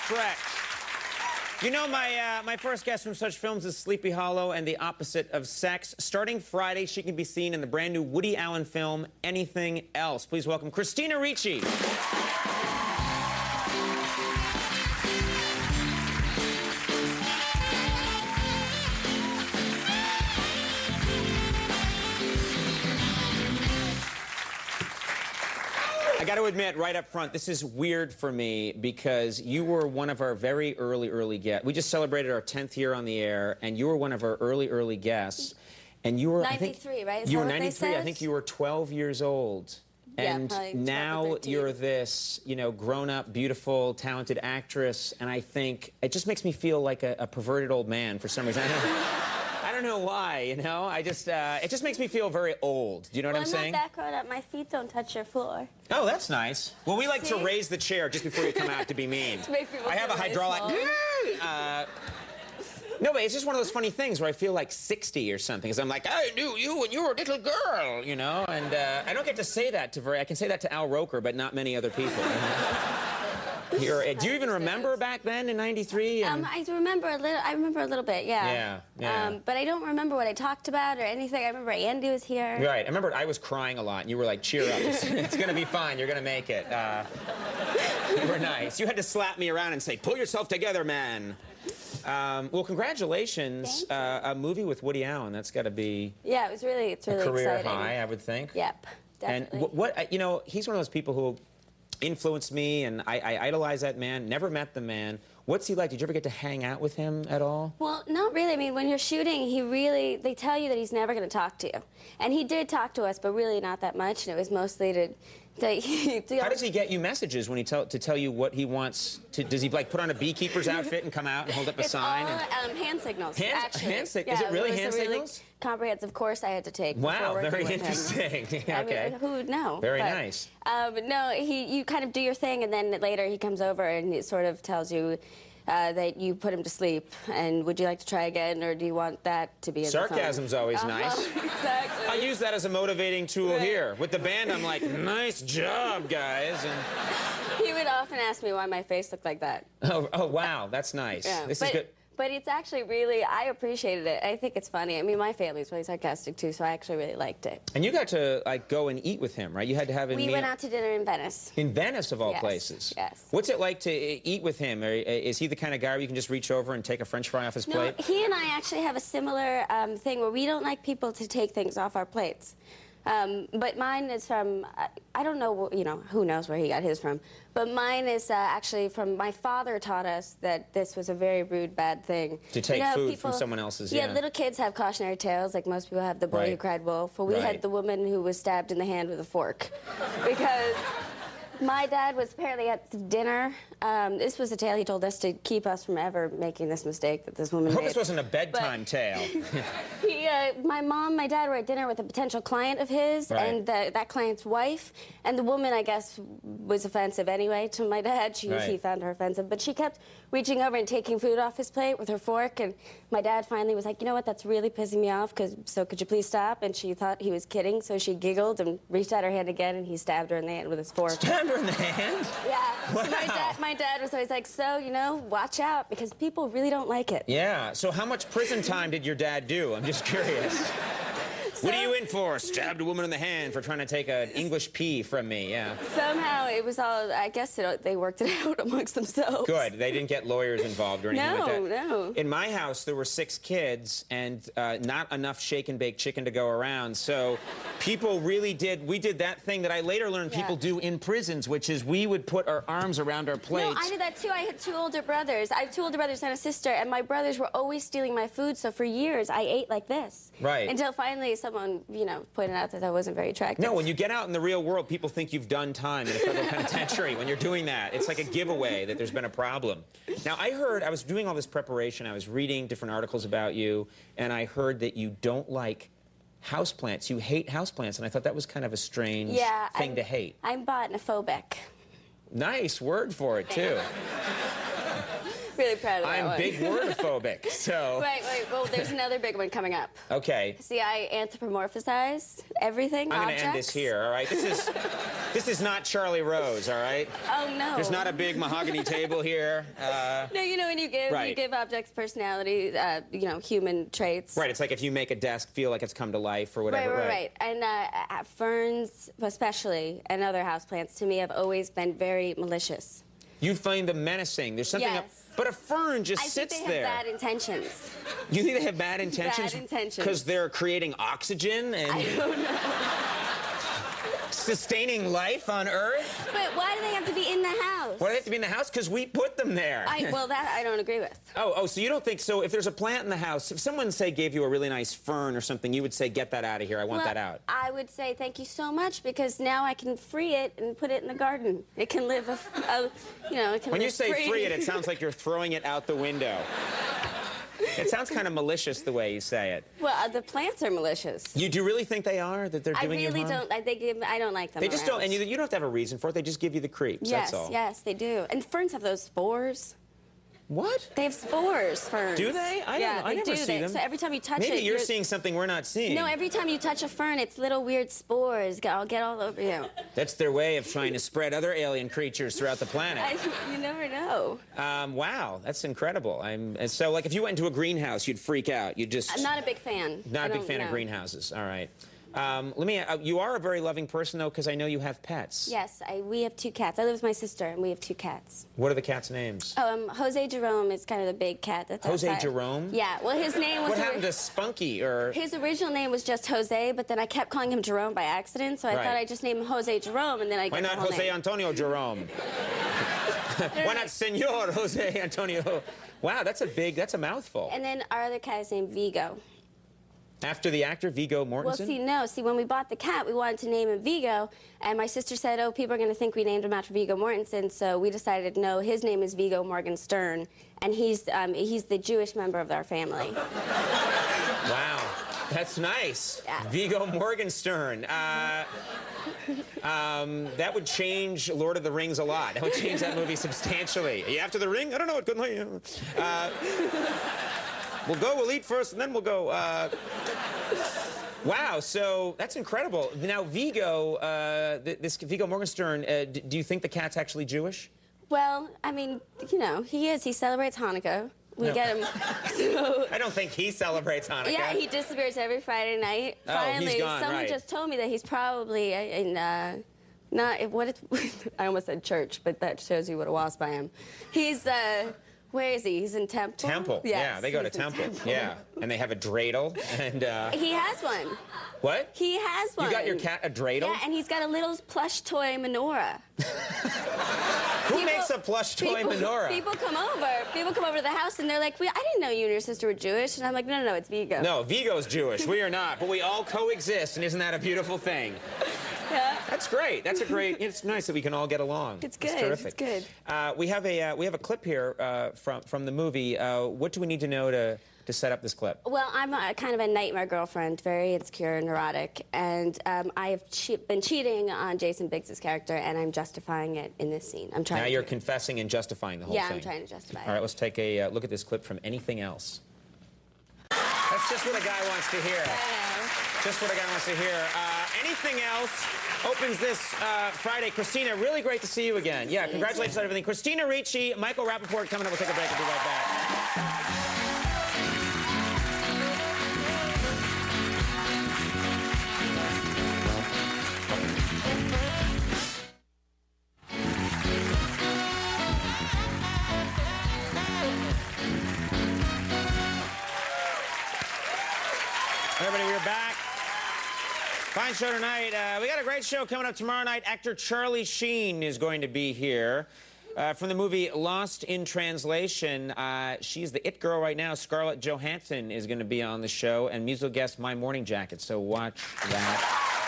correct. You know, my first guest from such films is Sleepy Hollow and the Opposite of Sex. Starting Friday, she can be seen in the brand new Woody Allen film, Anything Else. Please welcome Christina Ricci. I got to admit, right up front, this is weird for me because you were one of our very early guests. We just celebrated our 10th year on the air, and you were one of our early guests. And you were 93, right? Is you that were what 93. they said? I think you were 12 years old. And yeah, now you're this, you know, grown-up, beautiful, talented actress. And I think it just makes me feel like a perverted old man for some reason. I don't know why, you know? It just makes me feel very old. Do you know what I'm saying? I'm not that grown up. My feet don't touch your floor. Oh, that's nice. Well, we like to raise the chair just before you come out to be mean. To make people I have a hydraulic... No, but it's just one of those funny things where I feel like 60 or something. Because I'm like, I knew you when you were a little girl, you know? And I don't get to say that to I can say that to Al Roker, but not many other people. Do you even remember back then in '93? I remember a little. I remember a little bit, yeah. Yeah. But I don't remember what I talked about or anything. I remember Andy was here. Right. I remember I was crying a lot, and you were like, "Cheer up! It's gonna be fine. You're gonna make it." You were nice. You had to slap me around and say, "Pull yourself together, man." Well, congratulations. A movie with Woody Allen. That's got to be. Yeah, it's really a career exciting. high, I would think. Yep, definitely. And what you know, he's one of those people who influenced me, and I idolize that man. Never met the man. What's he like? Did you ever get to hang out with him at all? Well, not really. I mean, when you're shooting, they tell you that he's never going to talk to you. And he did talk to us, but really not that much, and it was mostly to How does he get you messages when to tell you what he wants to? Does he like put on a beekeeper's outfit and come out and hold up a sign? All hand signals. Hand signals? Is it really hand signals? Comprehensive course I had to take. Wow, very interesting. Okay. I mean, who would know? Very nice. But no, you kind of do your thing, and then later he comes over and it sort of tells you that you put him to sleep, and would you like to try again, or do you want that to be in Sarcasm's the phone? always nice. Exactly. I use that as a motivating tool here. With the band, I'm like, nice job, guys. And he would often ask me why my face looked like that. Oh wow, that's nice. Yeah. This is good. But it's actually really, I appreciated it. I think it's funny. I mean, my family's really sarcastic, too, so I actually really liked it. And you got to, like, go and eat with him, right? You had to have him We went out to dinner in Venice. In Venice, of all places? Yes. What's it like to eat with him? Is he the kind of guy where you can just reach over and take a French fry off his plate? No, he and I actually have a similar thing where we don't like people to take things off our plates. But mine is from, I don't know, you know, who knows where he got his from. But mine is actually from, my father taught us that this was a very rude, bad thing. To take food from someone else's, yeah. Little kids have cautionary tales, like most people have the boy who cried wolf. Well, we had the woman who was stabbed in the hand with a fork. Because my dad was apparently at dinner. This was a tale he told us to keep us from ever making this mistake that this woman made. I hope this wasn't a bedtime tale. My dad were at dinner with a potential client of his, and that client's wife, and the woman, I guess, was offensive anyway to my dad. He found her offensive, but she kept reaching over and taking food off his plate with her fork, and my dad finally was like, you know what, that's really pissing me off, so could you please stop? And she thought he was kidding, so she giggled and reached out her hand again, and he stabbed her in the hand with his fork. Stabbed her in the hand? Yeah. Wow. So my dad was always like, so, you know, watch out, because people really don't like it. Yeah. So how much prison time did your dad do? I'm just curious. What are you in for? Stabbed a woman in the hand for trying to take an English P from me, yeah. Somehow it was all, I guess they worked it out amongst themselves. Good. They didn't get lawyers involved or anything like that. No. In my house, there were 6 kids and not enough shake and bake chicken to go around. So people really we did that thing that I later learned people do in prisons, which is we would put our arms around our plates. No, I did that too. I had 2 older brothers. I have 2 older brothers and a sister, and my brothers were always stealing my food, so for years I ate like this. Right. Until finally someone, you know, pointed out that wasn't very attractive. No, when you get out in the real world, people think you've done time in a federal penitentiary. When you're doing that, it's like a giveaway that there's been a problem. Now, I was doing all this preparation, I was reading different articles about you, and I heard that you don't like houseplants. You hate houseplants, and I thought that was kind of a strange thing to hate. I'm botanophobic. Nice word for it, too. Really proud of that I'm one. big wordophobic, so... Right, well, there's another big one coming up. Okay. See, I anthropomorphize everything, I'm objects. going to end this here, all right? This is not Charlie Rose, all right? Oh, no. There's not a big mahogany table here. No, you know, when you give objects personality, you know, human traits. Right, it's like if you make a desk feel like it's come to life or whatever. Right. And ferns, especially, and other houseplants, to me, have always been very malicious. You find them menacing. There's something... Yes. But a fern just I sits think they there. have bad intentions. You think they have bad intentions? Bad intentions. Because they're creating oxygen and... I don't know. Sustaining life on Earth? But why do they have to be in the house? Why do they have to be in the house? Because we put them there. Well, that I don't agree with. Oh, so you don't think... So if there's a plant in the house, if someone, say, gave you a really nice fern or something, you would say, get that out of here, I want that out. I would say thank you so much, because now I can free it and put it in the garden. It can live you know, it can When you live say free it sounds like you're throwing it out the window. It sounds kind of malicious the way you say it. Well, the plants are malicious. You do really think they are? That they're doing you harm? I really don't. I don't like them. They just don't, and you don't have to have a reason for it. They just give you the creeps. Yes, that's all. yes, they do. And ferns have those spores. What? They have spores, ferns. Do they? I never see them. So every time you touch it... Maybe you're seeing something we're not seeing. No, every time you touch a fern, it's little weird spores. I'll get all over you. That's their way of trying to spread other alien creatures throughout the planet. You never know. Wow, that's incredible. So, like, if you went into a greenhouse, you'd freak out. You'd just... I'm not a big fan. Not a big fan of greenhouses. All right. You are a very loving person, though, because I know you have pets. Yes, we have 2 cats. I live with my sister, and we have 2 cats. What are the cats' names? Jose Jerome is kind of the big cat that's Jose outside. Jerome? Yeah, well, his name was... What happened to Spunky, or... His original name was just Jose, but then I kept calling him Jerome by accident, so I thought I'd just name him Jose Jerome, and then I Why not Jose Antonio Jerome? Why not Senor Jose Antonio? Wow, that's a mouthful. And then our other cat is named Vigo. After the actor Viggo Mortensen? Well, see, when we bought the cat, we wanted to name him Vigo, and my sister said, oh, people are going to think we named him after Viggo Mortensen, so we decided, no, his name is Viggo Morgenstern, and he's the Jewish member of our family. Wow, that's nice. Yeah. Viggo Morgenstern. That would change Lord of the Rings a lot. That would change that movie substantially. Are you after the ring? I don't know. We'll eat first, and then we'll go. Wow, so that's incredible. Now, Viggo, this Viggo Morgenstern, do you think the cat's actually Jewish? Well, I mean, you know, he is. He celebrates Hanukkah. We get him. So, I don't think he celebrates Hanukkah. yeah, he disappears every Friday night. Oh, Finally, he's gone, someone just told me that he's probably in I almost said church, but that shows you what a wasp I am. He's where is he? He's in Temple. Temple. Yes, yeah, they go to Temple. Yeah, and they have a dreidel, and he has one. What? He has one. You got your cat a dreidel? Yeah, and he's got a little plush toy menorah. Who makes a plush toy menorah? People come over to the house, and they're like, I didn't know you and your sister were Jewish. And I'm like, no, it's Viggo. No, Viggo's Jewish. We are not, but we all coexist, and isn't that a beautiful thing? Yeah. That's great. It's nice that we can all get along. It's good. It's terrific. It's good. We have a clip here from the movie. What do we need to know to set up this clip? Well, I'm kind of a nightmare girlfriend, very insecure and neurotic, and I have been cheating on Jason Biggs' character, and I'm justifying it in this scene. I'm trying. Now you're confessing and justifying the whole thing. Yeah, I'm trying to justify it. All right, let's take a look at this clip from Anything Else. That's just what a guy wants to hear. Just what a guy wants to hear. Anything Else opens this Friday. Christina, really great to see you again. Yeah, congratulations on everything. Christina Ricci, Michael Rappaport coming up. We'll take a break. We'll be right back. Everybody, we're back. Fine show tonight. We got a great show coming up tomorrow night. Actor Charlie Sheen is going to be here. From the movie Lost in Translation, she's the it girl right now. Scarlett Johansson is going to be on the show, and musical guest My Morning Jacket. So watch that.